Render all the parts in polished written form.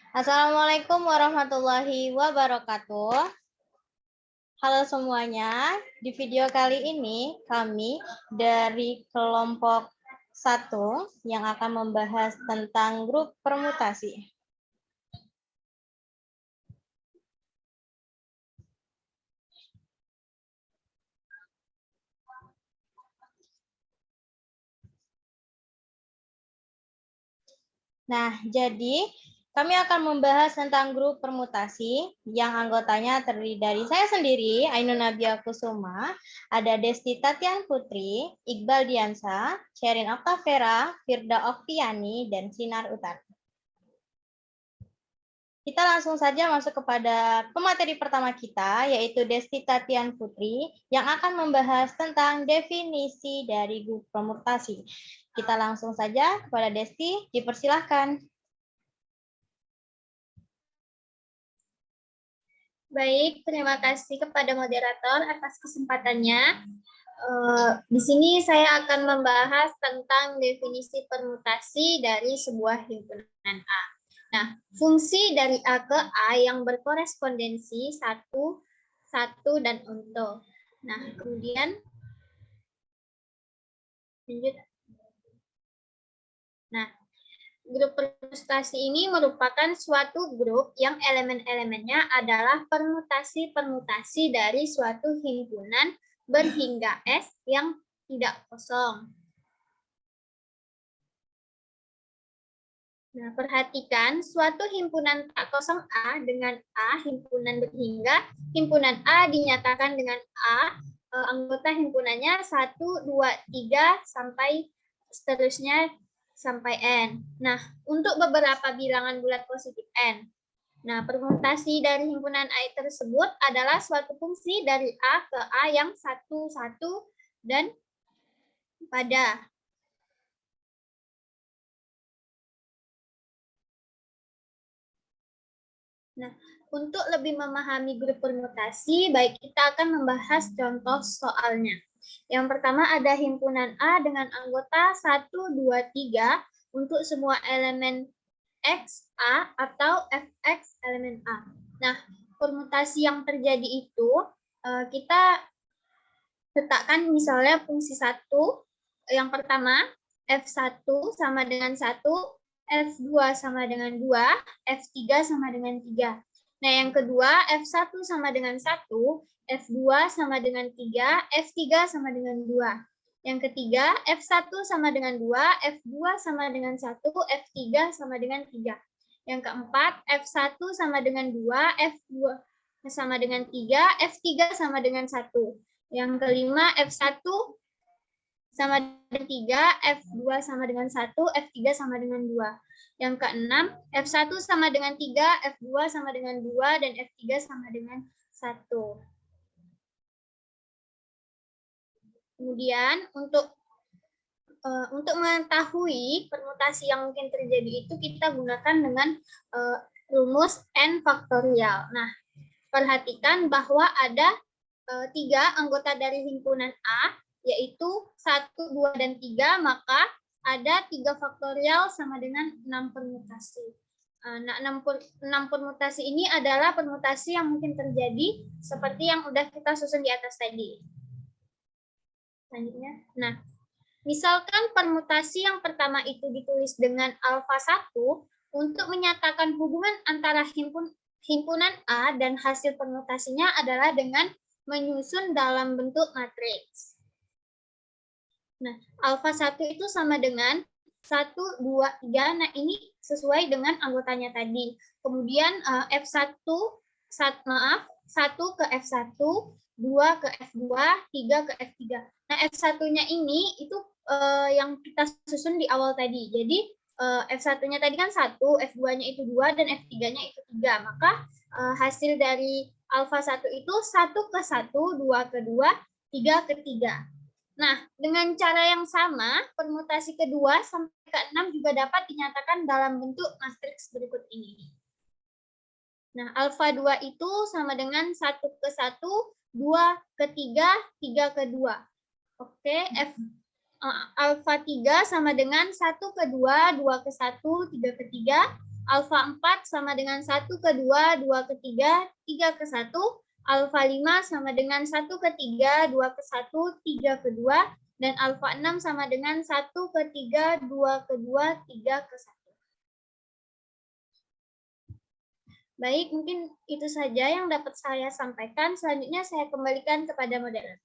Assalamualaikum warahmatullahi wabarakatuh. Halo semuanya, di video kali ini kami dari kelompok 1 yang akan membahas tentang grup permutasi. Nah, jadi kami akan membahas tentang grup permutasi yang anggotanya terdiri dari saya sendiri, Ainun Nabia Kusuma, ada Desti Tatian Putri, Iqbal Diansa, Sherin Oktavera, Firda Oktiani, dan Sinar Utara. Kita langsung saja masuk kepada pemateri pertama kita, yaitu Desti Tatian Putri, yang akan membahas tentang definisi dari grup permutasi. Kita langsung saja kepada Desti, dipersilahkan. Baik, terima kasih kepada moderator atas kesempatannya. Di sini saya akan membahas tentang definisi permutasi dari sebuah himpunan A. Nah, fungsi dari A ke A yang berkorespondensi satu dan untuk. Nah, kemudian lanjut. Nah, grup permutasi ini merupakan suatu grup yang elemen-elemennya adalah permutasi-permutasi dari suatu himpunan berhingga S yang tidak kosong. Nah, perhatikan suatu himpunan tak kosong A dengan A, himpunan berhingga, himpunan A dinyatakan dengan A, anggota himpunannya 1, 2, 3, sampai seterusnya sampai N. Nah, untuk beberapa bilangan bulat positif N. Nah, permutasi dari himpunan A tersebut adalah suatu fungsi dari A ke A yang satu dan pada. Nah, untuk lebih memahami grup permutasi, baik kita akan membahas contoh soalnya. Yang pertama ada himpunan A dengan anggota 1, 2, 3 untuk semua elemen X, A, atau Fx elemen A. Nah, permutasi yang terjadi itu, kita letakkan misalnya fungsi 1, yang pertama, F1 sama dengan 1, F2 sama dengan 2, F3 sama dengan 3. Nah, yang kedua, F1 sama dengan 1, F2 sama dengan 3, F3 sama dengan 2. Yang ketiga, F1 sama dengan 2, F2 sama dengan 1, F3 sama dengan 3. Yang keempat, F1 sama dengan 2, F2 sama dengan 3, F3 sama dengan 1. Yang kelima, F1 sama dengan 3, F2 sama dengan 1, F3 sama dengan 2. Yang keenam, F1 sama dengan 3, F2 sama dengan 2, dan F3 sama dengan 1. Kemudian, untuk mengetahui permutasi yang mungkin terjadi itu, kita gunakan dengan rumus N faktorial. Nah, perhatikan bahwa ada 3 anggota dari himpunan A, yaitu 1, 2, dan 3, maka ada 3 faktorial sama dengan 6 permutasi. Nah, 6 permutasi ini adalah permutasi yang mungkin terjadi seperti yang udah kita susun di atas tadi. Selanjutnya, nah, misalkan permutasi yang pertama itu ditulis dengan alfa 1 untuk menyatakan hubungan antara himpunan A dan hasil permutasinya adalah dengan menyusun dalam bentuk matriks. Nah, alfa 1 itu sama dengan 1, 2, 3. Nah, ini sesuai dengan anggotanya tadi. Kemudian F1, 1 ke F1, 2 ke F2, 3 ke F3. Nah, F1-nya ini itu yang kita susun di awal tadi. Jadi, F1-nya tadi kan 1, F2-nya itu 2, dan F3-nya itu 3. Maka hasil dari alfa 1 itu 1 ke 1, 2 ke 2, 3 ke 3. Nah, dengan cara yang sama, permutasi kedua sampai ke 6 juga dapat dinyatakan dalam bentuk matriks berikut ini. Nah, alfa 2 itu sama dengan 1 ke 1, 2 ke 3, 3 ke 2. Oke, alfa 3 sama dengan 1 ke 2, 2 ke 1, 3 ke 3. Alfa 4 sama dengan 1 ke 2, 2 ke 3, 3 ke 1. Alfa 5 sama dengan 1 ke 3, 2 ke 1, 3 ke 2. Dan alfa 6 sama dengan 1 ke 3, 2 ke 2, 3 ke 1. Baik, mungkin itu saja yang dapat saya sampaikan. Selanjutnya saya kembalikan kepada moderator.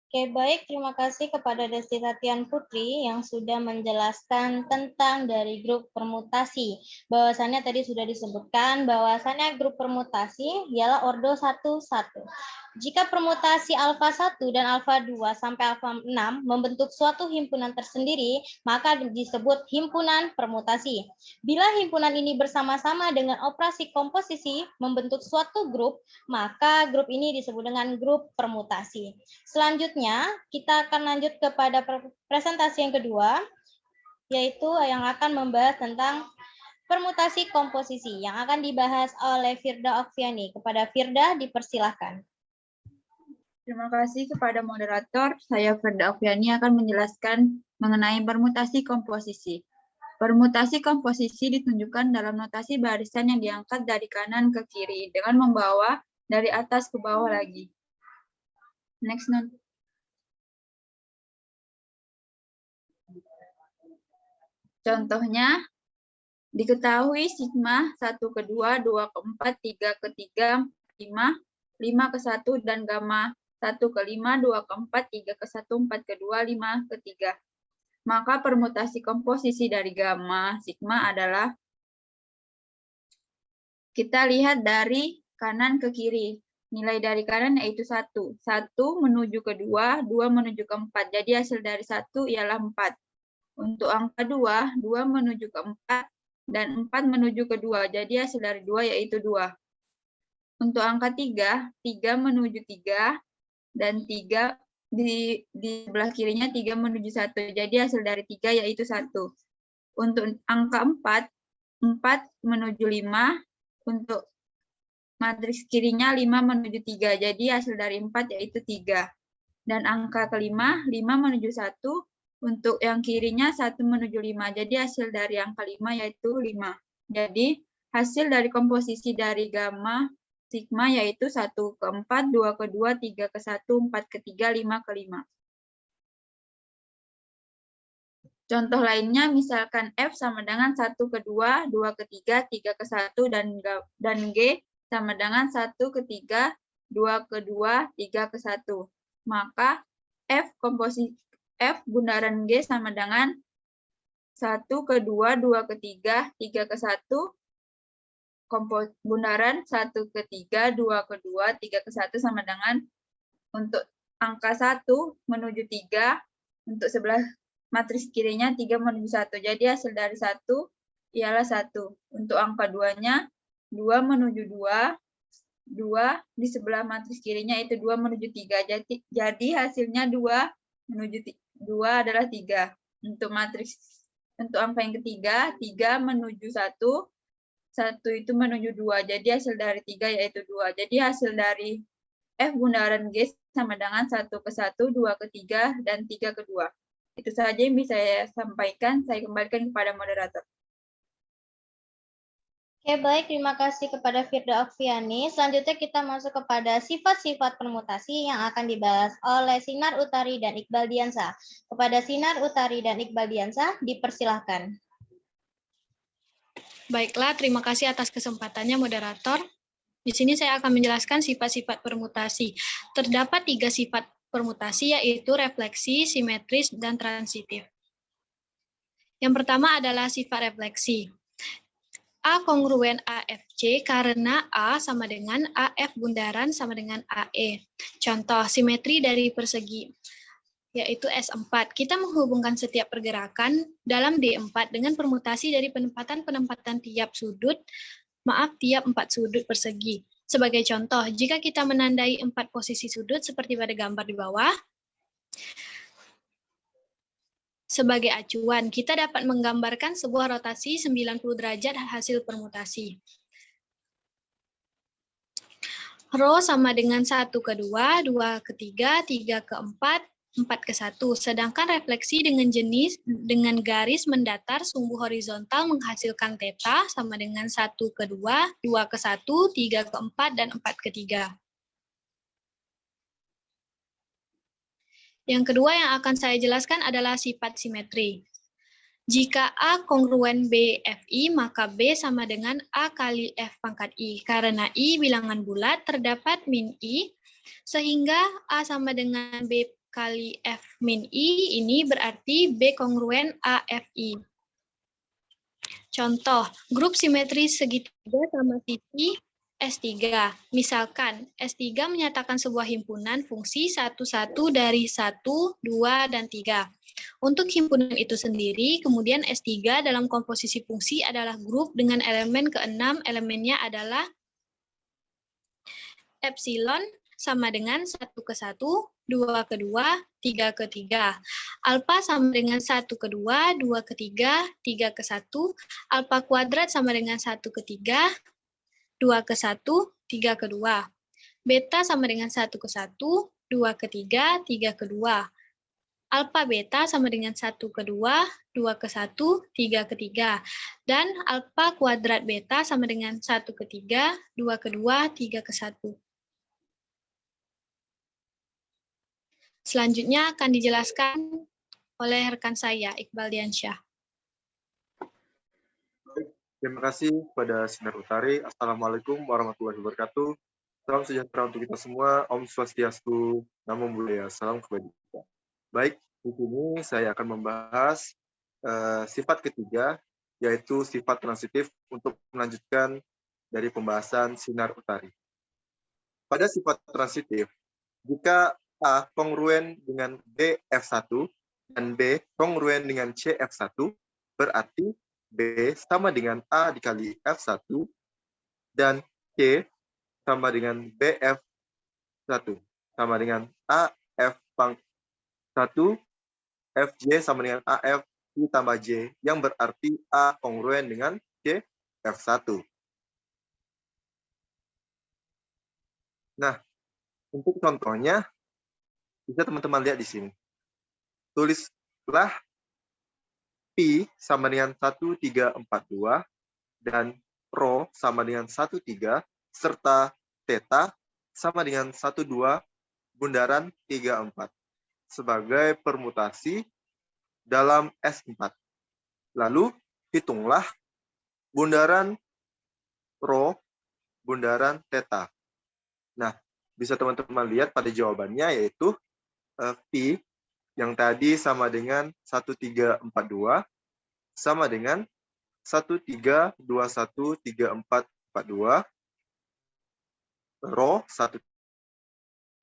Oke, baik. Terima kasih kepada Desti Tatian Putri yang sudah menjelaskan tentang dari grup permutasi. Bahwasannya tadi sudah disebutkan bahwasannya grup permutasi ialah ordo 1-1. Jika permutasi alfa 1 dan alfa 2 sampai alfa 6 membentuk suatu himpunan tersendiri, maka disebut himpunan permutasi. Bila himpunan ini bersama-sama dengan operasi komposisi membentuk suatu grup, maka grup ini disebut dengan grup permutasi. Selanjutnya, kita akan lanjut kepada presentasi yang kedua, yaitu yang akan membahas tentang permutasi komposisi yang akan dibahas oleh Firda Okviani. Kepada Firda, dipersilahkan. Terima kasih kepada moderator. Saya Firda Okviani akan menjelaskan mengenai permutasi komposisi. Permutasi komposisi ditunjukkan dalam notasi barisan yang diangkat dari kanan ke kiri dengan membawa dari atas ke bawah lagi. Next note. Contohnya, diketahui sigma 1 ke 2, 2 ke 4, 3 ke 3, 5, 5 ke 1, dan gamma 1 ke 5, 2 ke 4, 3 ke 1, 4 ke 2, 5 ke 3. Maka permutasi komposisi dari gamma sigma adalah, kita lihat dari kanan ke kiri. Nilai dari kanan yaitu 1. 1 menuju ke 2, 2 menuju ke 4. Jadi hasil dari 1 ialah 4. Untuk angka 2, 2 menuju ke 4, dan 4 menuju ke 2. Jadi hasil dari 2 yaitu 2. Untuk angka 3, 3 menuju 3, dan 3 di sebelah kirinya 3 menuju 1. Jadi hasil dari 3 yaitu 1. Untuk angka 4, 4 menuju 5. Untuk matriks kirinya 5 menuju 3. Jadi hasil dari 4 yaitu 3. Dan angka kelima, 5 menuju 1. Untuk yang kirinya 1 menuju 5. Jadi hasil dari angka 5 yaitu 5. Jadi hasil dari komposisi dari gamma sigma yaitu 1 ke 4, 2 ke 2, 3 ke 1, 4 ke 3, 5 ke 5. Contoh lainnya misalkan F sama dengan 1 ke 2, 2 ke 3, 3 ke 1, dan G sama dengan 1 ke 3, 2 ke 2, 3 ke 1. Maka F bundaran G sama dengan 1 ke 2, 2 ke 3, 3 ke 1, bundaran 1 ke 3, 2 ke 2, 3 ke 1 sama dengan, untuk angka 1 menuju 3, untuk sebelah matriks kirinya 3 menuju 1. Jadi hasil dari 1 ialah 1. Untuk angka 2-nya 2 menuju 2, 2 di sebelah matriks kirinya itu 2 menuju 3. Jadi hasilnya 2 menuju 2 adalah 3. Untuk angka yang ketiga, 3 menuju 1, 1 itu menuju 2. Jadi hasil dari 3 yaitu 2. Jadi hasil dari F bundaran G sama dengan 1 ke 1, 2 ke 3, dan 3 ke 2. Itu saja yang bisa saya sampaikan. Saya kembalikan kepada moderator. Oke, baik. Terima kasih kepada Firda Okviani. Selanjutnya kita masuk kepada sifat-sifat permutasi yang akan dibahas oleh Sinar Utari dan Iqbal Diansa. Kepada Sinar Utari dan Iqbal Diansa, dipersilahkan. Baiklah, terima kasih atas kesempatannya, moderator. Di sini saya akan menjelaskan sifat-sifat permutasi. Terdapat 3 sifat permutasi, yaitu refleksi, simetris, dan transitif. Yang pertama adalah sifat refleksi. A kongruen AFC karena A sama dengan AF bundaran sama dengan AE. Contoh, simetri dari persegi, yaitu S4. Kita menghubungkan setiap pergerakan dalam D4 dengan permutasi dari penempatan tiap 4 sudut persegi. Sebagai contoh, jika kita menandai 4 posisi sudut seperti pada gambar di bawah, sebagai acuan, kita dapat menggambarkan sebuah rotasi 90 derajat hasil permutasi. Rho sama dengan 1 ke 2, 2 ke 3, 3 ke 4, 4 ke 1. Sedangkan refleksi dengan jenis dengan garis mendatar sumbu horizontal menghasilkan theta sama dengan 1 ke 2, 2 ke 1, 3 ke 4, dan 4 ke 3. Yang kedua yang akan saya jelaskan adalah sifat simetri. Jika A kongruen B FI, maka B sama dengan A kali F pangkat I. Karena I bilangan bulat, terdapat min I, sehingga A sama dengan B kali F min I, ini berarti B kongruen A FI. Contoh, grup simetri segitiga sama sisi S3. Misalkan, S3 menyatakan sebuah himpunan fungsi 1, 1 dari 1, 2, dan 3. Untuk himpunan itu sendiri, kemudian S3 dalam komposisi fungsi adalah grup dengan elemen ke-6, elemennya adalah epsilon sama dengan 1 ke 1, 2 ke 2, 3 ke 3. Alfa sama dengan 1 ke 2, 2 ke 3, 3 ke 1. Alfa kuadrat sama dengan 1 ke 3, 2 ke 1, 3 ke 2. Beta sama dengan 1 ke 1, 2 ke 3, 3 ke 2. Alfa beta sama dengan 1 ke 2, 2 ke 1, 3 ke 3. Dan alfa kuadrat beta sama dengan 1 ke 3, 2 ke 2, 3 ke 1. Selanjutnya akan dijelaskan oleh rekan saya, Iqbal Diansyah. Terima kasih kepada Sinar Utari. Assalamualaikum warahmatullahi wabarakatuh. Salam sejahtera untuk kita semua. Om Swastiastu, Namo Buddhaya, salam kebajikan. Baik, di sini saya akan membahas sifat ketiga, yaitu sifat transitif untuk melanjutkan dari pembahasan Sinar Utari. Pada sifat transitif, jika A kongruen dengan B F1 dan B kongruen dengan C F1, berarti B sama dengan A dikali F1 dan C sama dengan BF1 sama dengan AF pangkat 1, FJ sama dengan AF ditambah J, yang berarti A kongruen dengan C F1. Nah, untuk contohnya, bisa teman-teman lihat di sini. Tulislah Pi sama dengan 1342 dan Rho sama dengan 13 serta Theta sama dengan 12 bundaran 34 sebagai permutasi dalam S4. Lalu hitunglah bundaran Rho, bundaran Theta. Nah, bisa teman-teman lihat pada jawabannya yaitu Pi yang tadi sama dengan 1342 sama dengan 13213442, Rho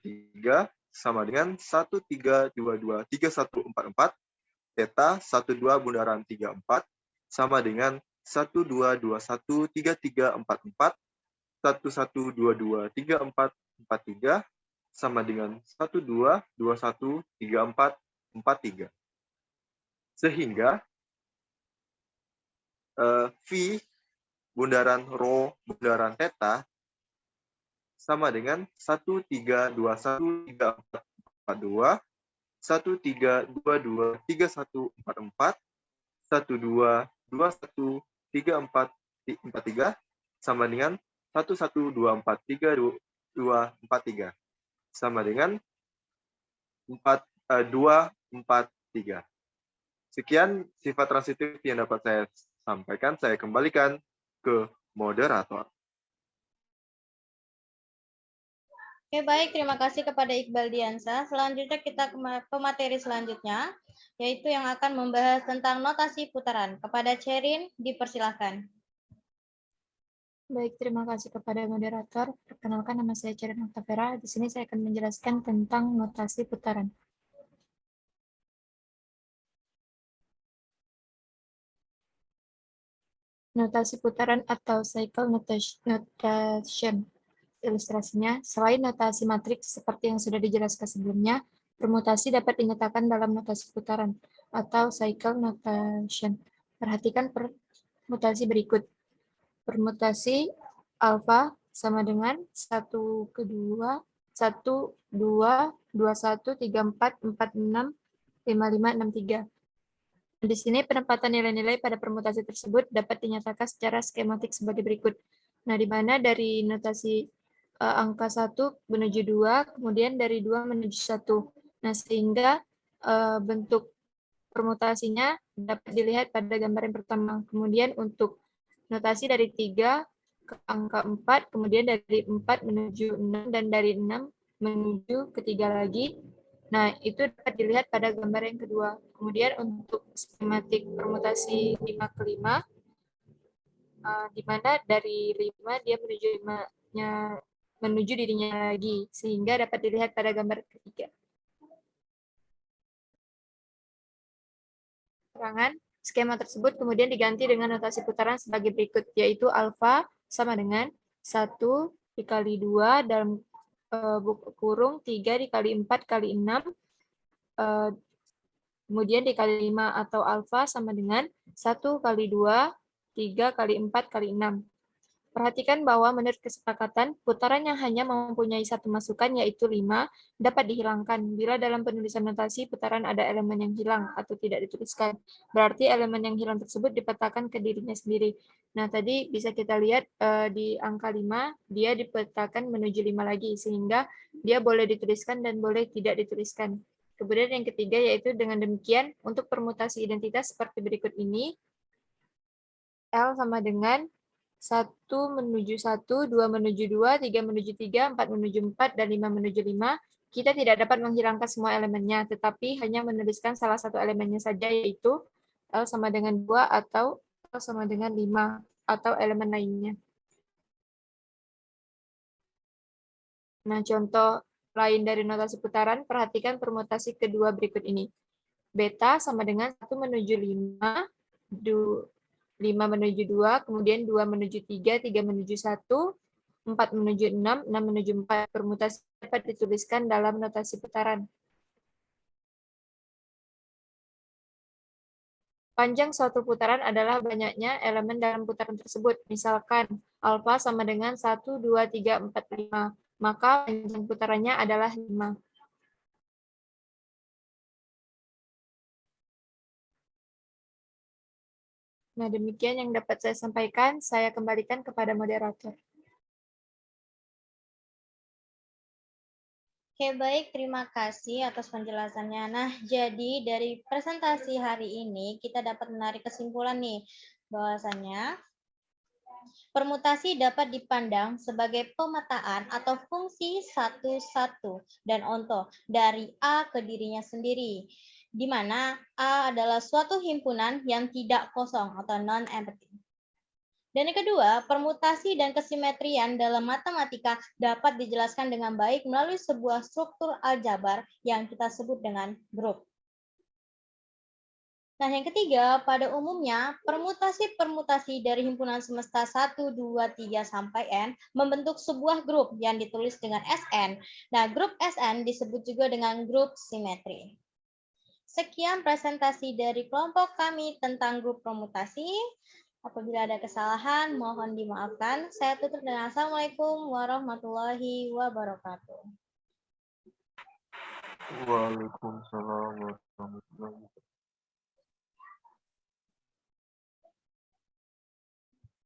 13 sama dengan 13223144, Theta 12 bundaran 34 sama dengan 12213344, 11223443 sama dengan 12213443. Sehingga V bundaran Rho bundaran Theta sama dengan 13213442, 13223144, 12213443 sama dengan 11243243 sama dengan 243. Sekian sifat transitif yang dapat saya sampaikan. Saya kembalikan ke moderator. Oke, baik. Terima kasih kepada Iqbal Diansyah. Selanjutnya kita ke materi selanjutnya, yaitu yang akan membahas tentang notasi putaran. Kepada Cerin, dipersilahkan. Baik, terima kasih kepada moderator. Perkenalkan, nama saya Cerin Octavera. Di sini saya akan menjelaskan tentang notasi putaran. Notasi putaran atau cycle notation. Ilustrasinya, selain notasi matriks seperti yang sudah dijelaskan sebelumnya, permutasi dapat dinyatakan dalam notasi putaran atau cycle notation. Perhatikan permutasi berikut. Permutasi alfa sama dengan 1 ke 2, 1, 2, 21, 34, 46, 55, 63. Di sini penempatan nilai-nilai pada permutasi tersebut dapat dinyatakan secara skematik sebagai berikut. Nah, di mana dari notasi angka 1 menuju 2, kemudian dari 2 menuju 1. Nah, sehingga bentuk permutasinya dapat dilihat pada gambar yang pertama. Kemudian untuk notasi dari 3 ke angka 4, kemudian dari 4 menuju 6, dan dari 6 menuju ke 3 lagi. Nah, itu dapat dilihat pada gambar yang kedua. Kemudian untuk skematik permutasi 5 ke 5, di mana dari 5 dia menuju dirinya lagi, sehingga dapat dilihat pada gambar ketiga. Keterangan skema tersebut kemudian diganti dengan notasi putaran sebagai berikut, yaitu alfa sama dengan 1 dikali 2 dalam kurung 3 dikali 4 kali 6, kemudian dikali 5, atau alfa sama dengan 1 kali 2, 3 kali 4 kali 6. Perhatikan bahwa menurut kesepakatan, putaran yang hanya mempunyai satu masukan, yaitu 5, dapat dihilangkan. Bila dalam penulisan notasi putaran ada elemen yang hilang atau tidak dituliskan, berarti elemen yang hilang tersebut dipetakan ke dirinya sendiri. Nah, tadi bisa kita lihat di angka 5, dia dipetakan menuju 5 lagi, sehingga dia boleh dituliskan dan boleh tidak dituliskan. Kemudian yang ketiga, yaitu dengan demikian, untuk permutasi identitas seperti berikut ini, L sama dengan 1 menuju 1, 2 menuju 2, 3 menuju 3, 4 menuju 4, dan 5 menuju 5, kita tidak dapat menghilangkan semua elemennya, tetapi hanya menuliskan salah satu elemennya saja, yaitu L sama dengan 2 atau L sama dengan 5, atau elemen lainnya. Nah, contoh lain dari notasi putaran, perhatikan permutasi kedua berikut ini. Beta sama dengan 1 menuju 5, 5 menuju 2, kemudian 2 menuju 3, 3 menuju 1, 4 menuju 6, 6 menuju 4. Permutasi dapat dituliskan dalam notasi putaran. Panjang suatu putaran adalah banyaknya elemen dalam putaran tersebut. Misalkan, alfa sama dengan 1, 2, 3, 4, 5. Maka panjang putarannya adalah 5. Nah, demikian yang dapat saya sampaikan. Saya kembalikan kepada moderator. Oke, baik. Terima kasih atas penjelasannya. Nah, jadi dari presentasi hari ini, kita dapat menarik kesimpulan nih, bahwasannya permutasi dapat dipandang sebagai pemetaan atau fungsi satu-satu dan onto dari A ke dirinya sendiri, di mana A adalah suatu himpunan yang tidak kosong atau non-empty. Dan yang kedua, permutasi dan kesimetrian dalam matematika dapat dijelaskan dengan baik melalui sebuah struktur aljabar yang kita sebut dengan grup. Nah, yang ketiga, pada umumnya, permutasi-permutasi dari himpunan semesta 1, 2, 3, sampai N membentuk sebuah grup yang ditulis dengan Sn. Nah, grup Sn disebut juga dengan grup simetri. Sekian presentasi dari kelompok kami tentang grup permutasi. Apabila ada kesalahan, mohon dimaafkan. Saya tutup dengan Assalamualaikum warahmatullahi wabarakatuh. Waalaikumsalam warahmatullahi wabarakatuh.